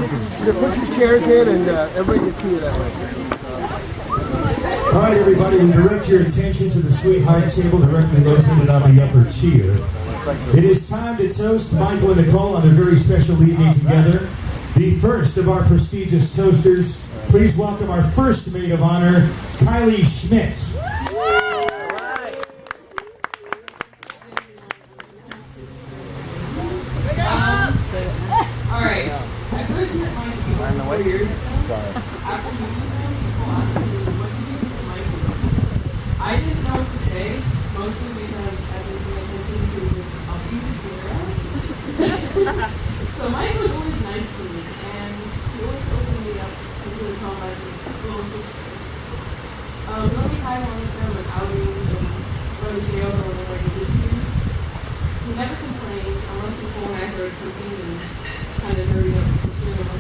Put your chairs in and everybody can see you that way. All right, everybody, we direct your attention to the sweetheart table directly located on the upper tier. It is time to toast Michael and Nichole on their very special evening together. The first of our prestigious toasters, please welcome our first maid of honor, Kylie Schmidt. All right. I first met Michael 4 years ago. After meeting him, people asked me, what do you think of Michael? I didn't know what to say, mostly because I've been paying attention to his puppies around. So Mike was always nice to me, and he always opened me up into his home as his little sister. We only had one of them with outings and running sales or whatever he did to. He never complained unless Nichole and I started cooking and kind of hurry up to clean him up.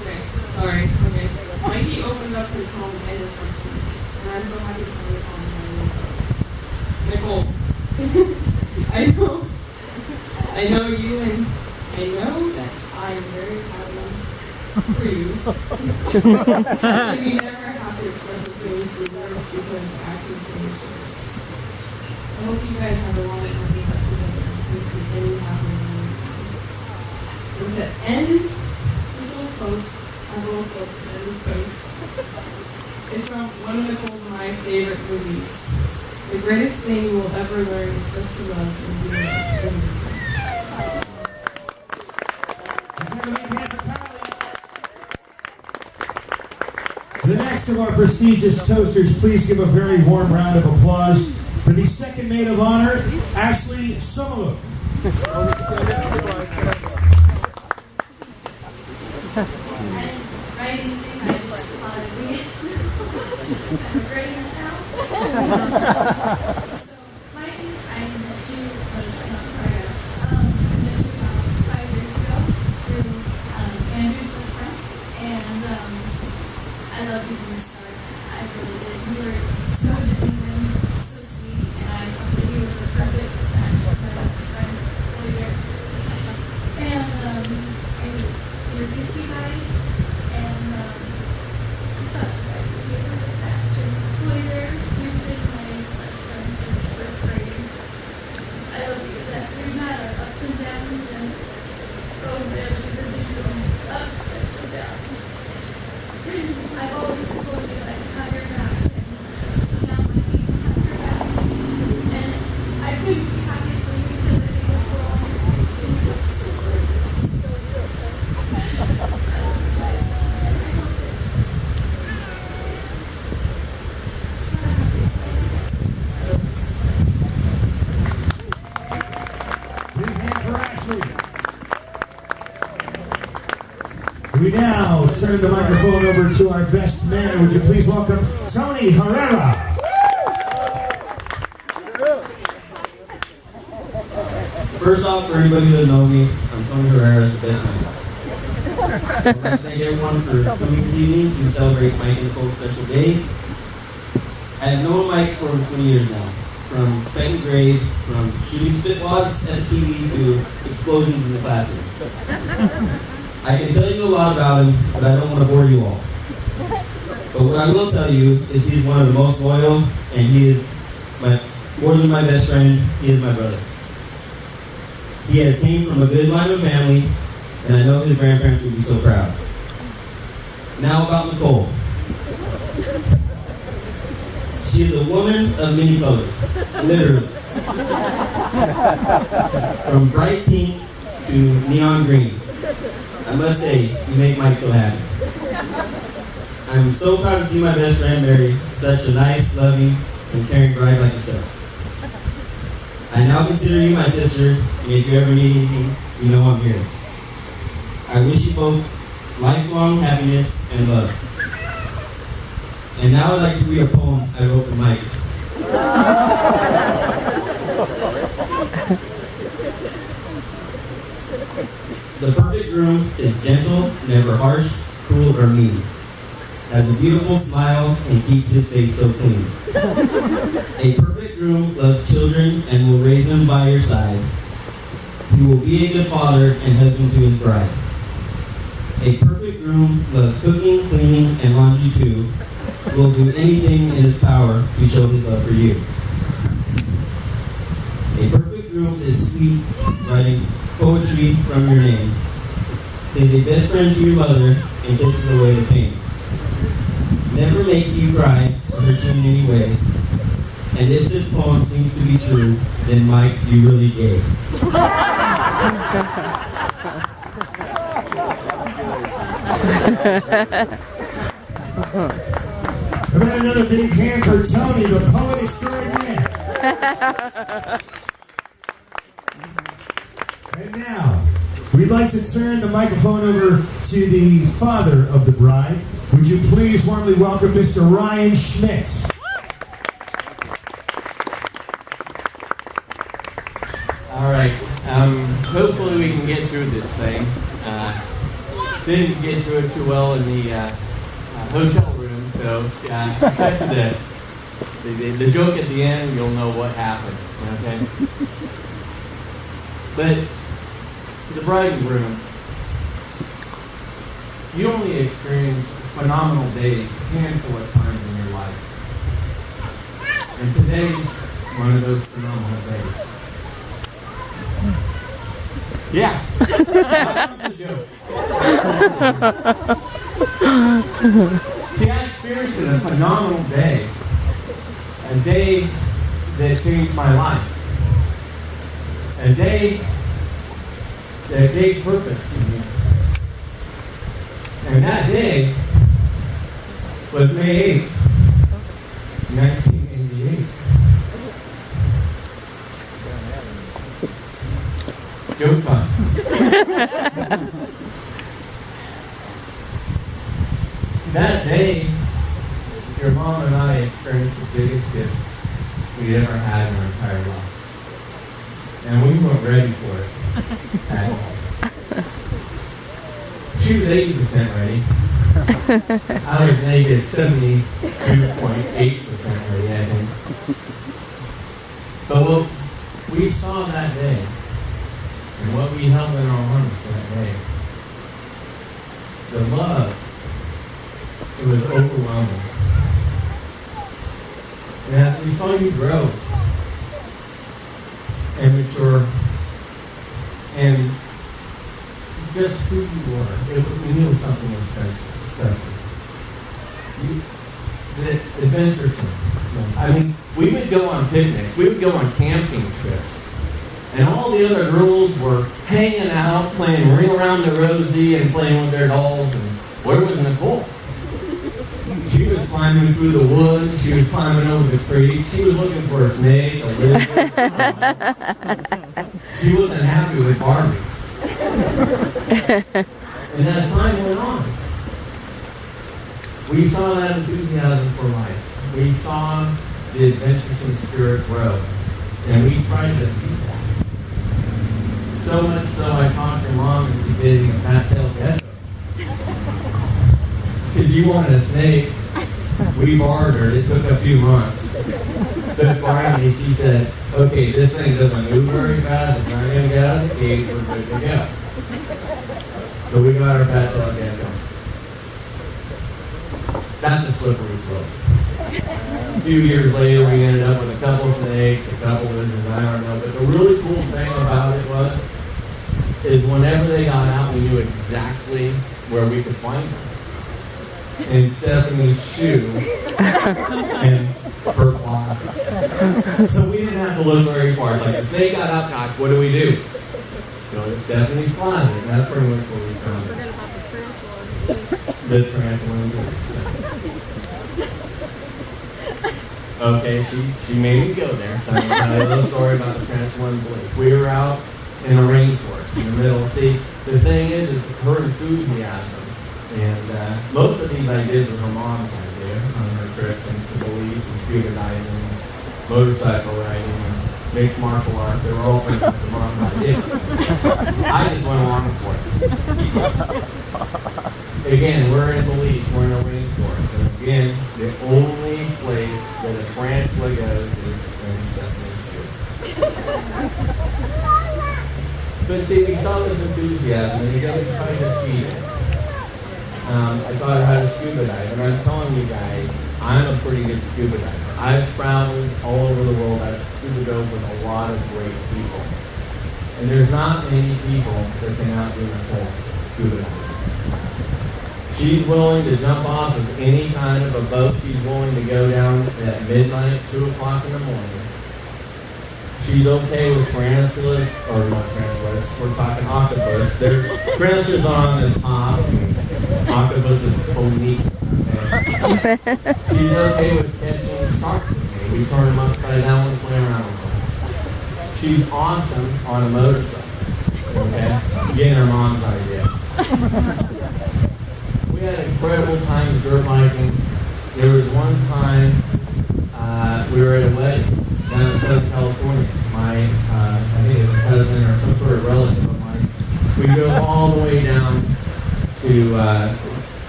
Okay, sorry. Okay. Mikey opened up his home and his heart to me, and I'm so happy to call it on Nichole. I know you, and I know that I am very happy for you. We never have to express the feelings through words because actions can be shared. I hope you guys have a long and happy life together and any happy moment. And to end this little quote, I have a little quote to end this toast. It's from one of Nichole's my favorite movies. The greatest thing you will ever learn is just to love and be loved. The next of our prestigious toasters, please give a very warm round of applause for the second maid of honor, Ashley Summerlook. I didn't write anything, I just thought I'd read it. I'm writing it now. So, Mike, I met you, I met you about 5 years ago through Andrew's best friend, and I loved you from the start. I really did. You were so genuine, so sweet, and I thought that you were the perfect match for my best friend later. And I introduced you guys, and I thought you guys would be a perfect match. And later, you've been my best friend since first grade. I love you. That we've had our ups and downs, and oh man, we've been through some ups and downs. I've always told you I have your back, and now I need to have your back. And I couldn't be happy for you because I see this world on your face, and you look so gorgeous. I love you guys, and I hope that it's just not a happy time. I love you so much. Big hand for Ashley. We now turn the microphone over to our best man. Would you please welcome Tony Herrera? First off, for anybody who doesn't know me, I'm Tony Herrera, the best man. I'd like to thank everyone for coming this evening to celebrate Mike and Nichole's special day. I've known Mike for over 20 years now, from second grade, from shooting spitwads at the TV to explosions in the classroom. I can tell you a lot about him, but I don't want to bore you all. But what I will tell you is he's one of the most loyal, and he is more than my best friend, he is my brother. He has came from a good line of family, and I know his grandparents would be so proud. Now about Nichole. She is a woman of many colors, literally. From bright pink to neon green. I must say, you make Mike so happy. I'm so proud to see my best friend marry such a nice, loving, and caring bride like yourself. I now consider you my sister, and if you ever need anything, you know I'm here. I wish you both lifelong happiness and love. And now I'd like to read a poem I wrote for Mike. The perfect groom is gentle, never harsh, cruel, or mean. Has a beautiful smile and keeps his face so clean. A perfect groom loves children and will raise them by your side. He will be a good father and husband to his bride. A perfect groom loves cooking, cleaning, and laundry too. Will do anything in his power to show his love for you. A perfect groom is sweet, writing poetry from your name. Is a best friend to your mother and kisses away the pain. Never make you cry or hurt you in any way. And if this poem seems to be true, then Mike, you really gay. How about another big hand for Tony, the poet extraordinaire? And now, we'd like to turn the microphone over to the father of the bride. Would you please warmly welcome Mr. Ryan Schmidt? All right. Hopefully we can get through this thing. Didn't get through it too well in the hotel room, so cut to the joke at the end. You'll know what happened. Okay. But the bride and groom, you only experience phenomenal days a handful of times in your life, and today's one of those phenomenal days. Yeah. That's the joke. See, I experienced a phenomenal day. A day that changed my life. A day that gave purpose to me. And that day was May 8th, 1988. Joke time. That day, your mom and I experienced the biggest gift we ever had in our entire life. And we weren't ready for it at all. She was 80% ready. I was naked 72.8% ready, I think. But what we saw that day, and what we held in our arms that day, the love, it was overwhelming. And as we saw you grow and mature and just who you were, we knew something was special. The adventuresome. I mean, we would go on picnics. We would go on camping trips. And all the other girls were hanging out, playing Ring Around the Rosie and playing with their dolls. And where was Nichole? She was climbing through the woods. She was climbing over the creek. She was looking for a snake, a lizard. She wasn't happy with Barbie. And as time went on, we saw that enthusiasm for life. We saw the adventuresome spirit grow. And we tried to feed that. So much so I talked your mom into getting a fat-tailed gecko. Because you wanted a snake. We bartered. It took a few months. But finally she said, okay, this thing doesn't move very fast. It's not going to get out of the cage. We're good to go. So we got our fat-tailed gecko. That's a slippery slope. A few years later, we ended up with a couple snakes, a couple lizards, I don't know. But the really cool thing about it is whenever they got out, we knew exactly where we could find them. In Stephanie's shoe and her closet. So we didn't have to look very far. Like, if they got out, gosh, what do we do? Go to Stephanie's closet. That's pretty much where we found it. The tarantula and goose. Okay, she made me go there. So I'm going to tell you a little story about the tarantula and goose. We were out in a rainforest in the middle. See, the thing is her enthusiasm. And most of these ideas were her mom's idea on her trips into Belize and scuba diving and motorcycle riding and mixed martial arts. They were all pretty much her mom's idea. I just went along for it. Again, we're in Belize. We're in a rainforest. And again, the only place that a tarantula goes is in But see, he saw this enthusiasm and he got trying to feed it. I taught her how to scuba dive, and I'm telling you guys, I'm a pretty good scuba diver. I've traveled all over the world. I've scuba dove with a lot of great people. And there's not many people that can outdo Nichole scuba diving. She's willing to jump off of any kind of a boat. She's willing to go down at midnight, 2 o'clock in the morning. She's okay with tarantulas, or not tarantulas, we're talking octopus. Tarantulas are on the top, octopus is beneath. Okay? She's okay with catching sharks with me. We turn them upside down and play around with them. She's awesome on a motorcycle. Okay? Again, her mom's idea. We had incredible times dirt biking. There was one time we were at a wedding down in Southern California. I think it was a cousin or some sort of relative of mine. We drove all the way down to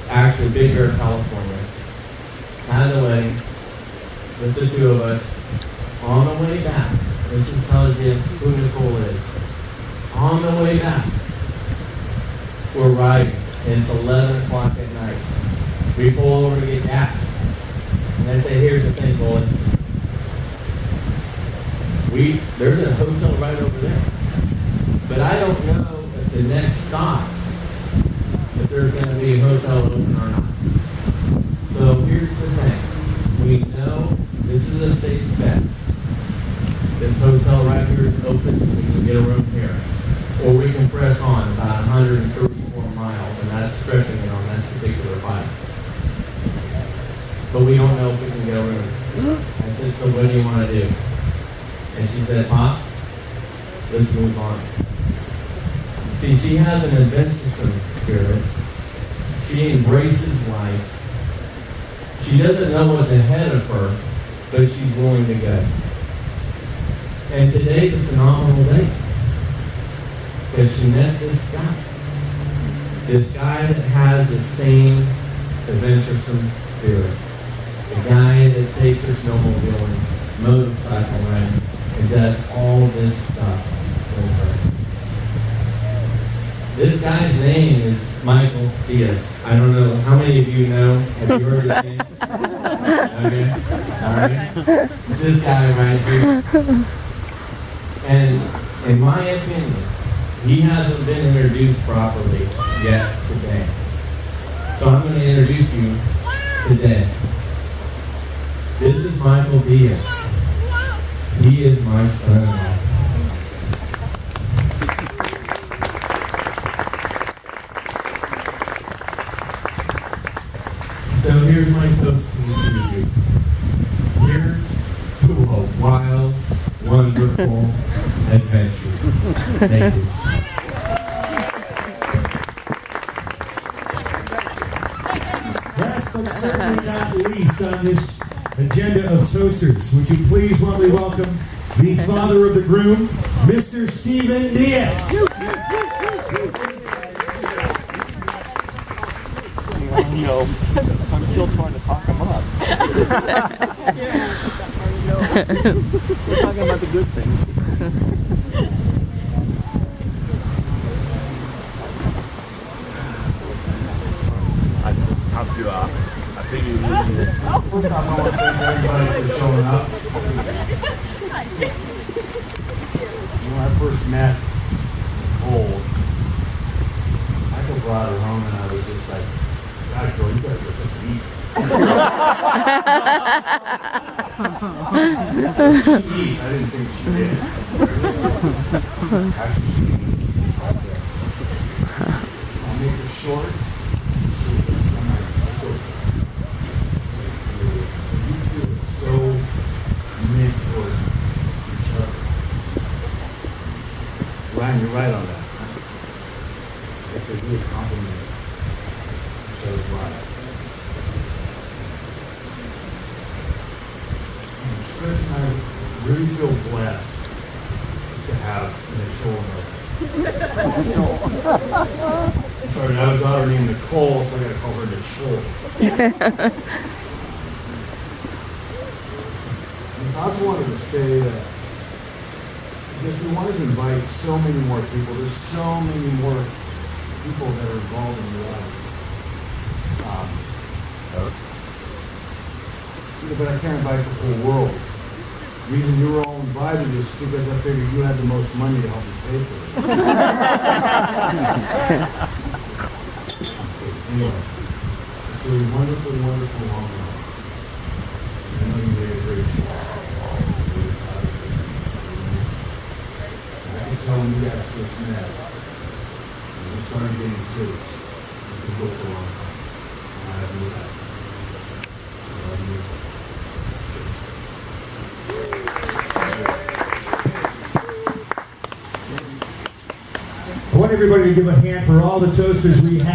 actually Big Bear, California. Had a wedding with the two of us. On the way back, this is tells you who Nichole is. On the way back, we're riding. And it's 11 o'clock at night. We pull over to get gas. And I say, here's the thing, bullet. There's a hotel right over there. But I don't know at the next stop if there's going to be a hotel open or not. So here's the thing. We know this is a safe bet. This hotel right here is open. We can get a room here. Or we can press on about 134 miles, and that's stretching it on that particular bike. But we don't know if we can get a room. I said, so what do you want to do? And she said, Pop, let's move on. See, she has an adventuresome spirit. She embraces life. She doesn't know what's ahead of her, but she's willing to go. And today's a phenomenal day. Because she met this guy. This guy that has the same adventuresome spirit. The guy that takes her snowmobiling, motorcycle riding, and does all this stuff with her. This guy's name is Michael Diaz. I don't know, how many of you know? Have you heard his name? Okay, alright. It's this guy right here. And in my opinion, he hasn't been introduced properly yet today. So I'm going to introduce you today. This is Michael Diaz. He is my son-in-law. So here's my toast to you. Here's to a wild, wonderful adventure. Thank you. Last but certainly not least on this agenda of toasters, would you please warmly welcome the father of the groom, Mr. Stephen Diaz. You know, I'm still trying to talk him up. We're talking about the good things. I think you need to. First off, I want to thank everybody for showing up. When I first met Nichole, Michael brought her home and I was just like, God, girl, you gotta get something to eat. She eats. I didn't think she did. Actually, she eats. I'll make it short. So that's so you two are so meant for each other. Ryan, you're right on that. If they really compliment each other's lives. Chris and I really feel blessed to have Nichole. Sorry, I have a daughter named Nichole, so I gotta call her Nichole. I also wanted to say that because we wanted to invite so many more people. There's so many more people that are involved in your life. But I can't invite the whole world. The reason you were all invited is because I figured you had the most money to help me pay for it. Anyway, it's a wonderful, wonderful long life. I know you made a great choice. I can tell when you guys first met, when you started getting serious, it's been built a long time. I have no doubt. I love you. I want everybody to give a hand for all the toasters we had.